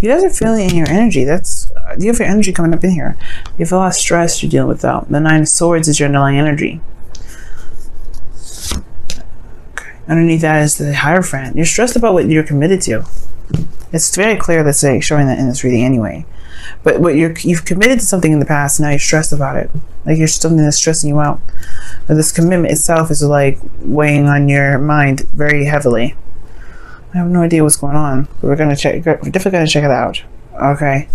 You guys are feeling in your energy. You have your energy coming up in here. You have a lot of stress you're dealing with, though. The Nine of Swords is your underlying energy. Okay. Underneath that is the Hierophant. You're stressed about what you're committed to. It's very clear that's showing that in this reading anyway. But what you've committed to something in the past, now you're stressed about it. Like you're something that's stressing you out. But this commitment itself is like weighing on your mind very heavily. I have no idea what's going on, but we're definitely gonna check it out. Okay.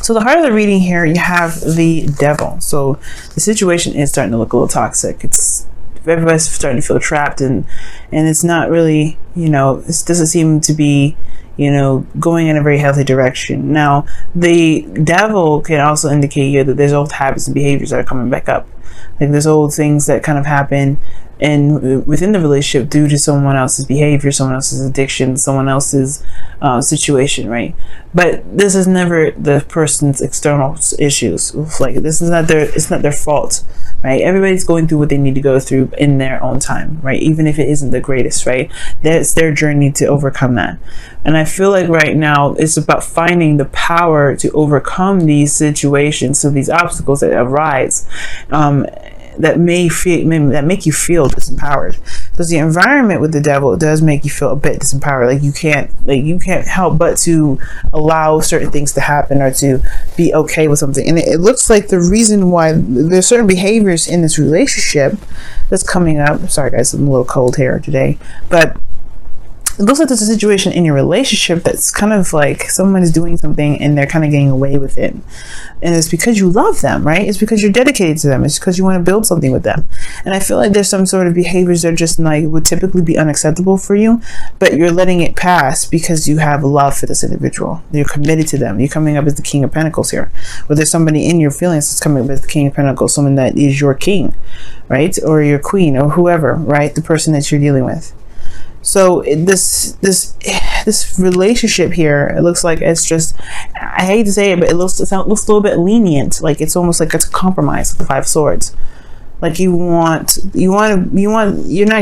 So the heart of the reading here, you have the Devil. So the situation is starting to look a little toxic. Everybody's starting to feel trapped, and it's not really, this doesn't seem to be, going in a very healthy direction. Now, the Devil can also indicate here that there's old habits and behaviors that are coming back up. Like there's old things that kind of happen within the relationship due to someone else's behavior, someone else's addiction, someone else's situation, right? But this is never the person's external issues. Like it's not their fault, right? Everybody's going through what they need to go through in their own time, right? Even if it isn't the greatest, right? That's their journey to overcome that. And I feel like right now it's about finding the power to overcome these situations, so these obstacles that arise, that make you feel disempowered. Because the environment with the Devil does make you feel a bit disempowered. Like you can't help but to allow certain things to happen or to be okay with something. And it looks like the reason why there's certain behaviors in this relationship that's coming up. Sorry guys, I'm a little cold here today, but it looks like there's a situation in your relationship that's kind of like someone is doing something and they're kind of getting away with it. And it's because you love them, right? It's because you're dedicated to them. It's because you want to build something with them. And I feel like there's some sort of behaviors that just like would typically be unacceptable for you, but you're letting it pass because you have love for this individual. You're committed to them. You're coming up as the King of Pentacles here. Or there's somebody in your feelings that's coming up as the King of Pentacles, someone that is your king, right? Or your queen or whoever, right? The person that you're dealing with. So this relationship here, it looks like it's just, I hate to say it, but it looks a little bit lenient. Like it's almost like it's a compromise with the Five of Swords. Like you're not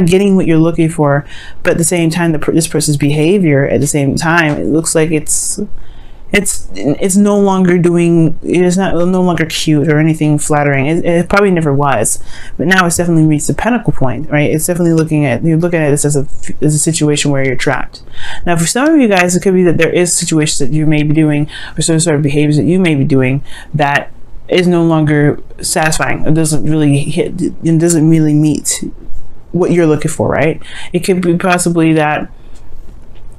getting what you're looking for, but at the same time, this person's behavior at the same time, it looks like it's no longer no longer cute or anything flattering. It probably never was, but now it's definitely reached the pinnacle point, right? It's definitely you're looking at this as a situation where you're trapped. Now, for some of you guys, it could be that there is situations that you may be doing or some sort of behaviors that you may be doing that is no longer satisfying. It doesn't really meet what you're looking for, right? It could be possibly that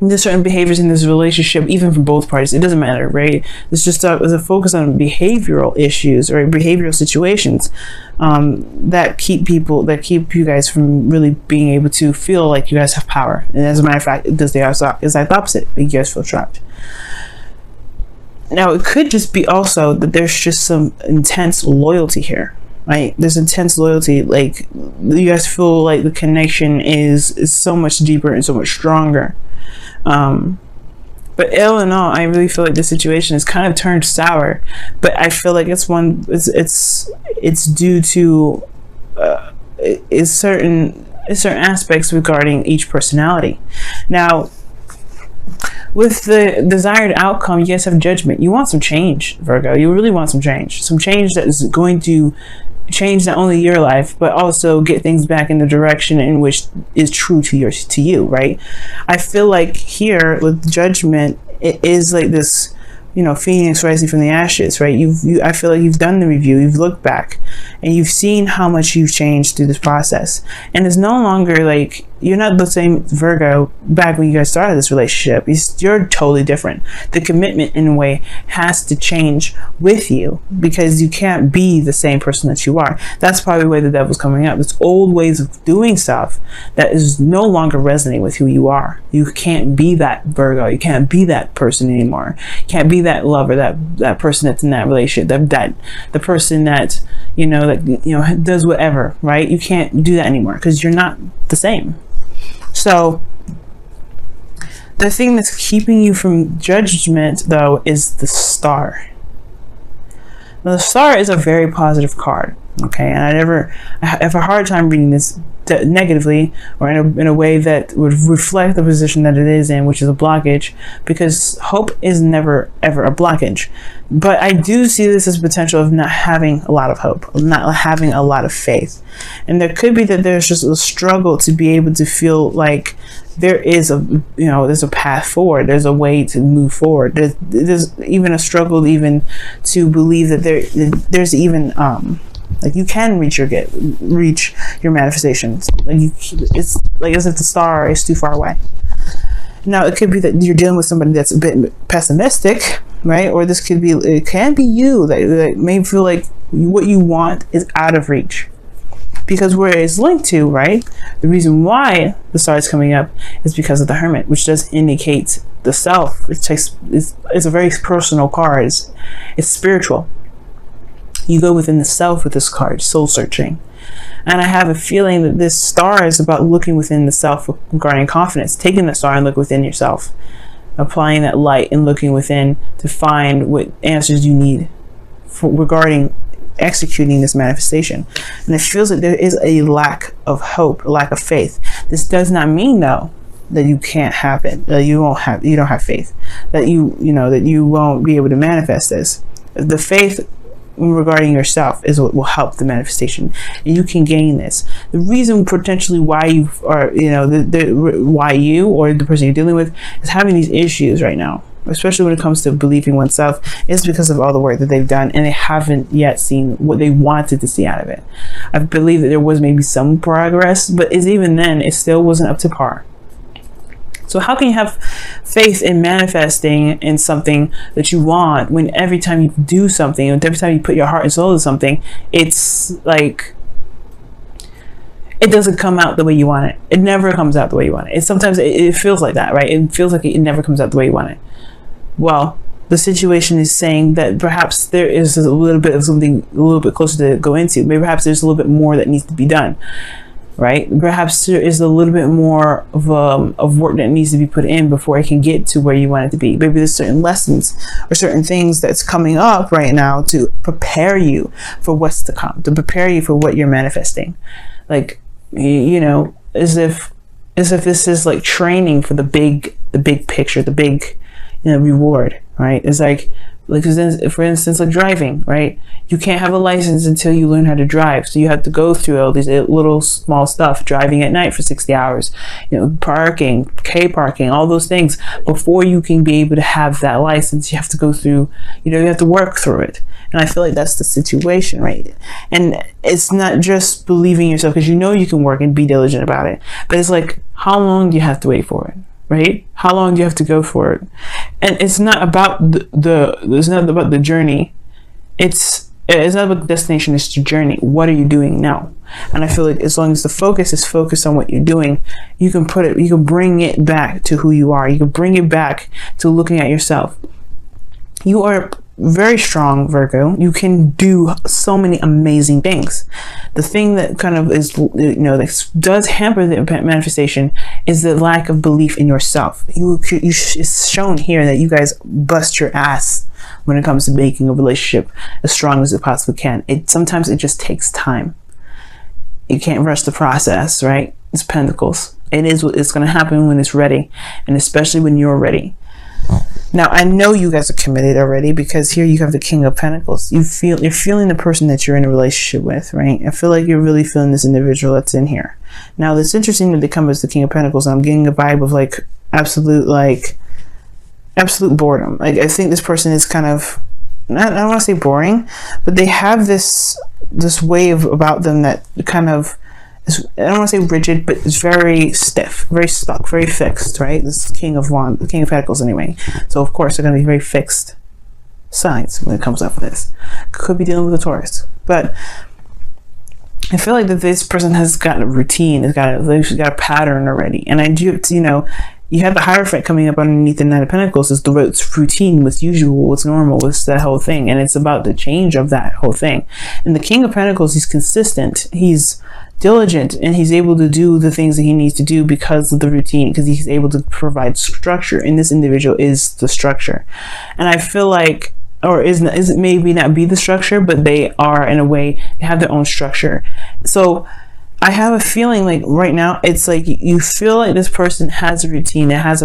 there's certain behaviors in this relationship, even from both parties, it doesn't matter, right? It's just a focus on behavioral issues or behavioral situations that keep you guys from really being able to feel like you guys have power. And as a matter of fact, it does the exact opposite. You guys feel trapped. Now, it could just be also that there's just some intense loyalty here, right? There's intense loyalty. Like you guys feel like the connection is so much deeper and so much stronger. But all in all, I really feel like the situation is kind of turned sour, but I feel like it's due to certain aspects regarding each personality. Now, with the desired outcome, you guys have judgment. You want some change, Virgo. You really want some change that is going to change not only your life, but also get things back in the direction in which is true to you, right? I feel like here with judgment, it is like this, phoenix rising from the ashes, right? I feel like you've done the review, you've looked back, and you've seen how much you've changed through this process. And it's no longer like you're not the same Virgo back when you guys started this relationship. You're totally different. The commitment in a way has to change with you because you can't be the same person that you are. That's probably where the Devil's coming up. It's old ways of doing stuff that is no longer resonating with who you are. You can't be that Virgo. You can't be that person anymore. You can't be that lover, that person that's in that relationship, the person that does whatever, right? You can't do that anymore because you're not the same. So the thing that's keeping you from judgment, though, is the Star. Now, the Star is a very positive card, okay? And I have a hard time reading this negatively, or in a way that would reflect the position that it is in, which is a blockage, because hope is never ever a blockage. But I do see this as potential of not having a lot of hope, not having a lot of faith. And there could be that there's just a struggle to be able to feel like there is there's a path forward, there's a way to move forward. There's even a struggle even to believe that there's even like you can reach your manifestations. Like it's like as if the star is too far away. Now it could be that you're dealing with somebody that's a bit pessimistic, right? Or it can be you that may feel like what you want is out of reach. Because where it's linked to, right? The reason why the star is coming up is because of the Hermit, which does indicate the self. It's a very personal card. It's spiritual. You go within the self with this card, soul searching. And I have a feeling that this star is about looking within the self regarding confidence, taking the star and look within yourself, applying that light and looking within to find what answers you need regarding executing this manifestation. And it feels like there is a lack of hope, a lack of faith. This does not mean though that you can't have it, that you don't have faith, that you won't be able to manifest this. The faith regarding yourself is what will help the manifestation, and you can gain this. The reason potentially why you are, why you or the person you're dealing with is having these issues right now, especially when it comes to believing oneself, is because of all the work that they've done and they haven't yet seen what they wanted to see out of it. I believe that there was maybe some progress, but even then it still wasn't up to par. So how can you have faith in manifesting in something that you want when every time you do something, and every time you put your heart and soul into something, it's like it doesn't come out the way you want it. It never comes out the way you want it. Sometimes it feels like that, right? It feels like it never comes out the way you want it. Well, the situation is saying that perhaps there is a little bit of something a little bit closer to go into. Maybe perhaps there's a little bit more that needs to be done, right? Perhaps there is a little bit more of work that needs to be put in before it can get to where you want it to be. Maybe there's certain lessons or certain things that's coming up right now to prepare you for what's to come, to prepare you for what you're manifesting. Like, as if this is like training for the big picture, the big reward, right? It's like for instance, like driving, right? You can't have a license until you learn how to drive. So you have to go through all these little small stuff, driving at night for 60 hours, parking, K-parking, all those things. Before you can be able to have that license, you have to go through, you have to work through it. And I feel like that's the situation, right? And it's not just believing yourself, because you can work and be diligent about it. But it's like, how long do you have to wait for it? Right? How long do you have to go for it? And it's not about it's not about the journey. It's not about the destination, it's the journey. What are you doing now? And I feel like as long as the focus is focused on what you're doing, you can bring it back to who you are. You can bring it back to looking at yourself. You are very strong, Virgo. You can do so many amazing things. The thing that kind of is, that does hamper the manifestation is the lack of belief in yourself. It's shown here that you guys bust your ass when it comes to making a relationship as strong as it possibly can. Sometimes it just takes time. You can't rush the process, right? It's Pentacles. It is what it's going to happen when it's ready, and especially when you're ready. Now, I know you guys are committed already, because here you have the King of Pentacles. You're feeling the person that you're in a relationship with, right? I feel like you're really feeling this individual that's in here. Now, it's interesting that they come as the King of Pentacles, and I'm getting a vibe of absolute boredom. Like, I think this person is kind of, I don't want to say boring, but they have this way about them that kind of, I don't want to say rigid, but it's very stiff, very stuck, very fixed, right? This King of Pentacles anyway. So of course they're going to be very fixed signs when it comes up with this. Could be dealing with a Taurus, but I feel like that this person has got a routine, they've got a pattern already. And I do, you have the Hierophant coming up underneath the Knight of Pentacles. It's routine, what's usual, what's normal, what's that whole thing. And it's about the change of that whole thing. And the King of Pentacles, he's consistent, he's diligent, and he's able to do the things that he needs to do because of the routine, because he's able to provide structure. And this individual is the structure. And I feel like, or is it maybe not be the structure, but they are, in a way, they have their own structure. So I have a feeling like right now it's like you feel like this person has a routine, it has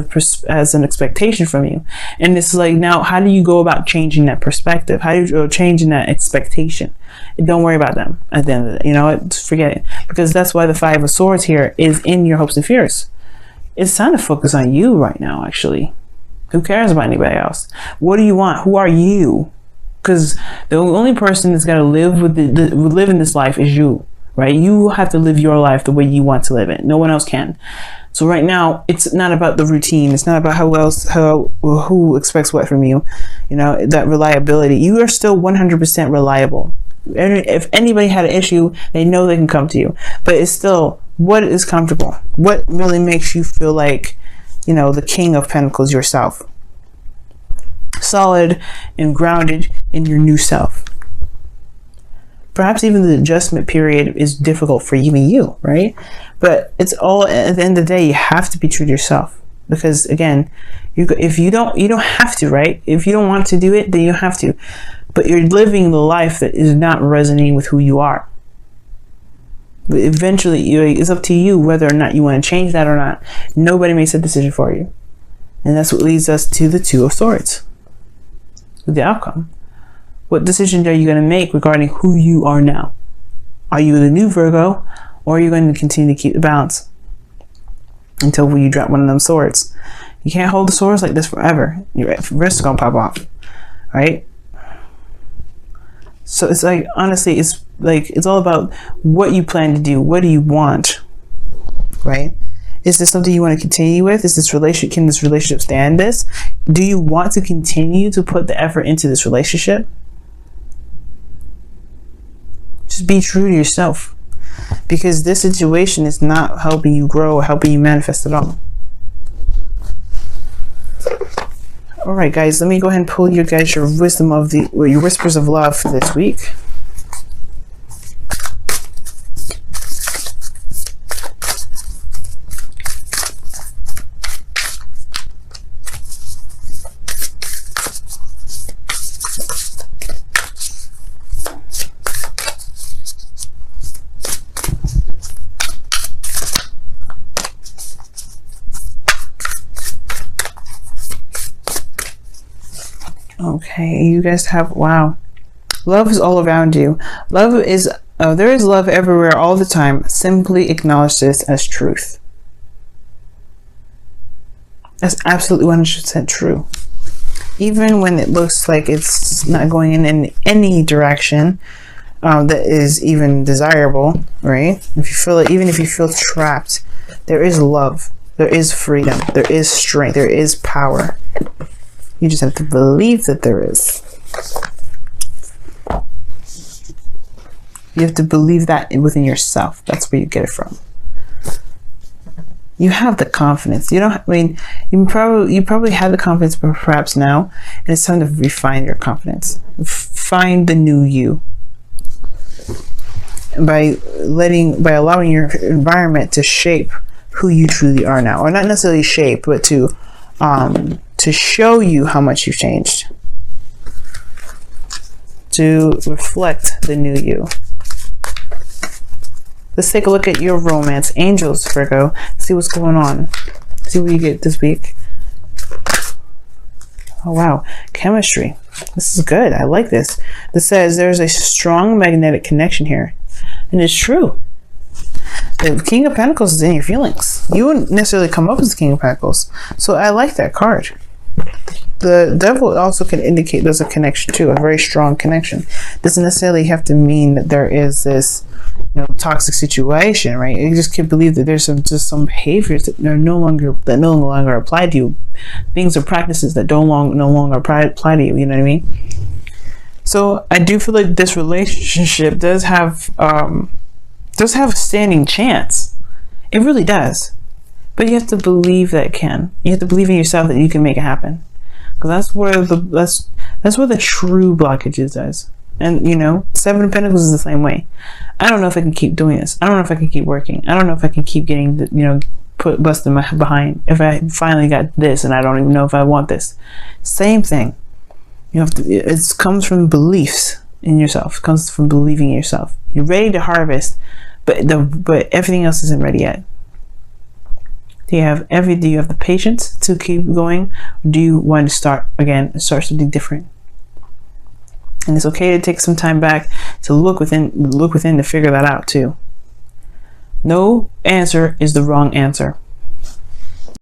has an expectation from you, and it's like, now how do you go about changing that perspective? How do you go changing that expectation? And don't worry about them at the end of it. You know what? Forget it, because that's why the Five of Swords here is in your hopes and fears. It's time to focus on you right now. Actually, who cares about anybody else? What do you want? Who are you? Because the only person that's got to live live in this life is you. Right? You have to live your life the way you want to live it. No one else can. So right now, it's not about the routine. It's not about who expects what from you. You know, that reliability. You are still 100% reliable. If anybody had an issue, they know they can come to you. But it's still, what is comfortable? What really makes you feel like, you know, the King of Pentacles yourself? Solid and grounded in your new self. Perhaps even the adjustment period is difficult for even you, right? But it's all, at the end of the day, you have to be true to yourself. Because again, if you don't have to, right? If you don't want to do it, then you have to. But you're living the life that is not resonating with who you are. But eventually, it's up to you whether or not you want to change that or not. Nobody makes a decision for you. And that's what leads us to the Two of Swords. The outcome. What decision are you going to make regarding who you are now? Are you the new Virgo, or are you going to continue to keep the balance until you drop one of them swords? You can't hold the swords like this forever. Your wrist is going to pop off, right? So it's like, honestly, it's like, it's all about what you plan to do. What do you want, right? Is this something you want to continue with? Is this relationship, can this relationship stand this? Do you want to continue to put the effort into this relationship? Just be true to yourself, because this situation is not helping you grow or helping you manifest at all. All right, guys, let me go ahead and pull you guys your wisdom of your whispers of love for this week. Okay, you guys have, wow. Love is all around you. Love is, there is love everywhere all the time. Simply acknowledge this as truth. That's absolutely 100% true. Even when it looks like it's not going in any direction that is even desirable, right? If you feel it, even if you feel trapped, there is love. There is freedom. There is strength. There is power. You just have to believe that there is. You have to believe that within yourself. That's where you get it from. You have the confidence. You don't, I mean, you probably have the confidence, but perhaps now, and it's time to refine your confidence. Find the new you. By allowing your environment to shape who you truly are now. Or not necessarily shape, but to show you how much you've changed, to reflect the new you. Let's take a look at your romance. Angels, Virgo. See what's going on. See what you get this week. Oh, wow. Chemistry. This is good. I like this. This says there's a strong magnetic connection here. And it's true. The King of Pentacles is in your feelings. You wouldn't necessarily come up as the King of Pentacles. So I like that card. The Devil also can indicate there's a connection too, a very strong connection. Doesn't necessarily have to mean that there is this, you know, toxic situation, right? You just can't believe that there's just some behaviors that are no longer apply to you. Things or practices that no longer apply to you. You know what I mean? So I do feel like this relationship does have a standing chance. It really does. But you have to believe that it can. You have to believe in yourself that you can make it happen. Because that's where the true blockage is. And you know, Seven of Pentacles is the same way. I don't know if I can keep doing this. I don't know if I can keep working. I don't know if I can keep getting the, you know, busting my behind. If I finally got this and I don't even know if I want this. Same thing. You have to. It comes from beliefs in yourself. It comes from believing in yourself. You're ready to harvest, but everything else isn't ready yet. Do you have the patience to keep going? Do you want to start something different? And it's okay to take some time back to look within to figure that out too. No answer is the wrong answer.